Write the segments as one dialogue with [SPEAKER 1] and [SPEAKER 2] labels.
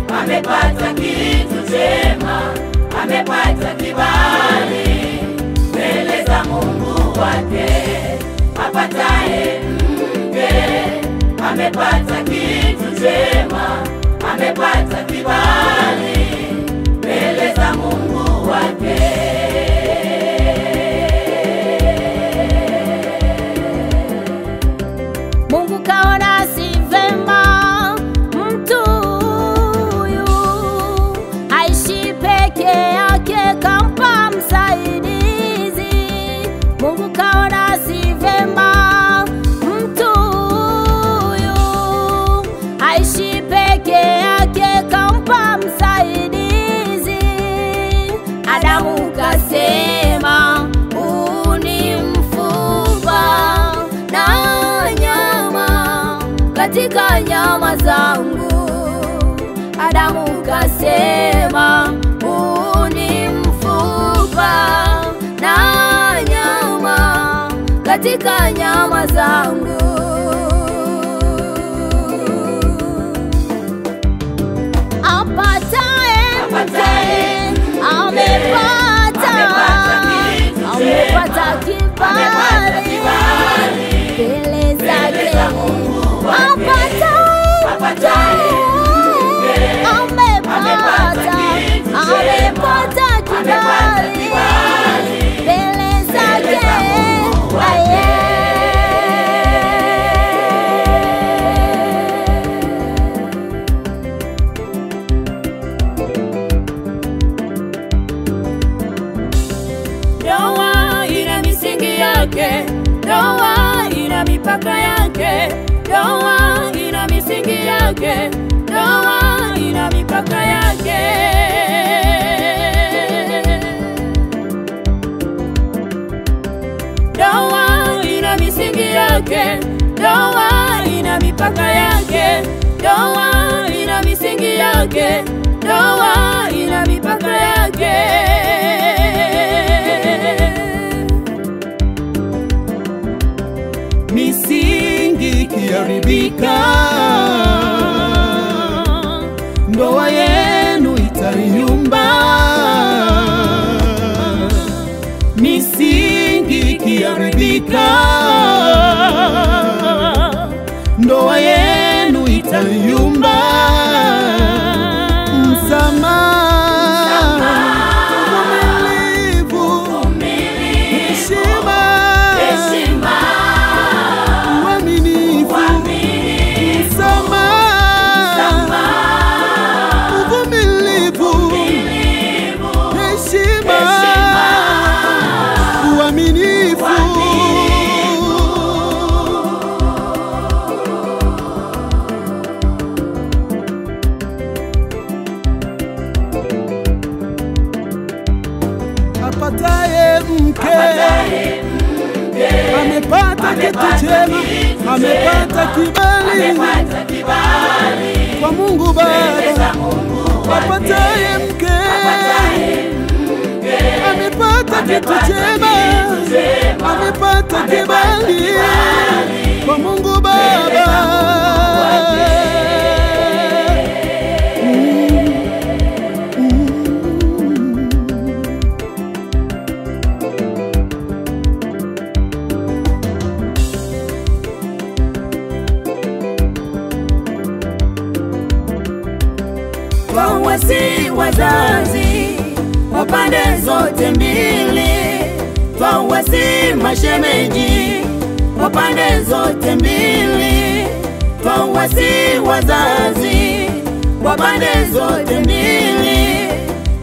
[SPEAKER 1] Amepata kitu chema, amepata kibali mbele za Mungu wake. Apataye mke amepata kitu chema, amepata kibali mbele za Mungu wake.
[SPEAKER 2] Mungu kaona si vema kampa msaidizi. Mungu kaona si vema mtu huyu aishi peke yake, kampa msaidizi. Adamu kasema ni mfupa na nyama katika nyama zangu. Adamu kasema ni mfupa na nyama katika nyama zangu. Apataye amepata kibali mbele zake. Apataye amepata kibali mbele zake.
[SPEAKER 1] Ndoa ina misingi yake, ndoa ina mipaka yake, ndoa ina misingi yake, ndoa ina mipaka yake. Ndoa ina misingi yake, ndoa ina mipaka yake, ndoa ina misingi yake, ndoa ina mipaka yake.
[SPEAKER 3] Misingi ikiharibika, ndoa yenu itayumba. Misingi ikiharibika, ndoa yenu itayumba. Apataye mke amepata kitu chema, amepata kibali kwa Mungu Baba. Apataye mke amepata kitu chema, amepata kibali kwa Mungu Baba.
[SPEAKER 1] Twawasi wazazi wa pande zote mbili, twawasi mashemeji wa pande zote mbili, twawasi wazazi wa pande zote mbili,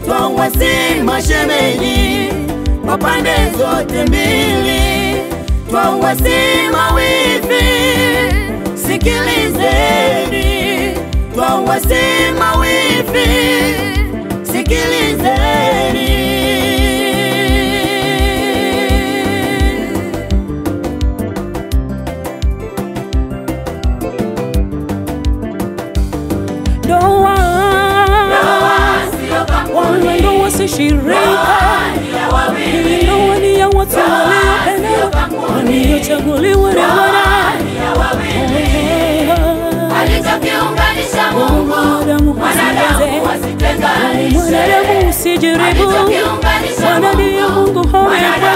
[SPEAKER 1] twawasi mashemeji wa pande zote mbili. twawasema wifi, sikilizeni, twawasema wifi, sikilizeni. Ndoa wala ndoa si shirika, hii ndoa ni ya watu waliopendana, waliochaguliwa na Bwana.
[SPEAKER 2] Alichokiunganisha Mungu, mwanadamu wasitenganishe.
[SPEAKER 1] Mwanadamu usijaribu, Bwana ndiye Mungu amepanga.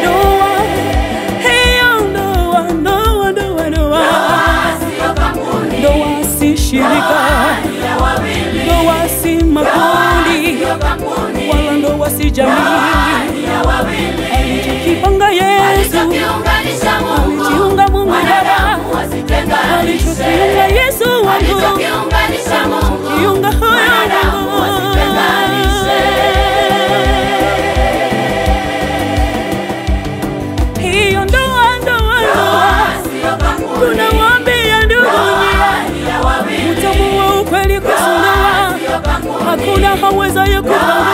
[SPEAKER 1] Ndoa, hiyo ndoa, ndoa, ndoa, ndoa. Ndoa si shirika, ndoa si makundi, wala ndoa si jamii. Alichokipanga Yesu, alijiunga Mungu Baba, alichokiunga Yesu wangu, alichokiunga huyo Mungu. Hiyo ndoa, ndoa, ndoa, tunawaambia ndugu, utamu wa ukweli kusunawa, hakuna hawezaye kupanga.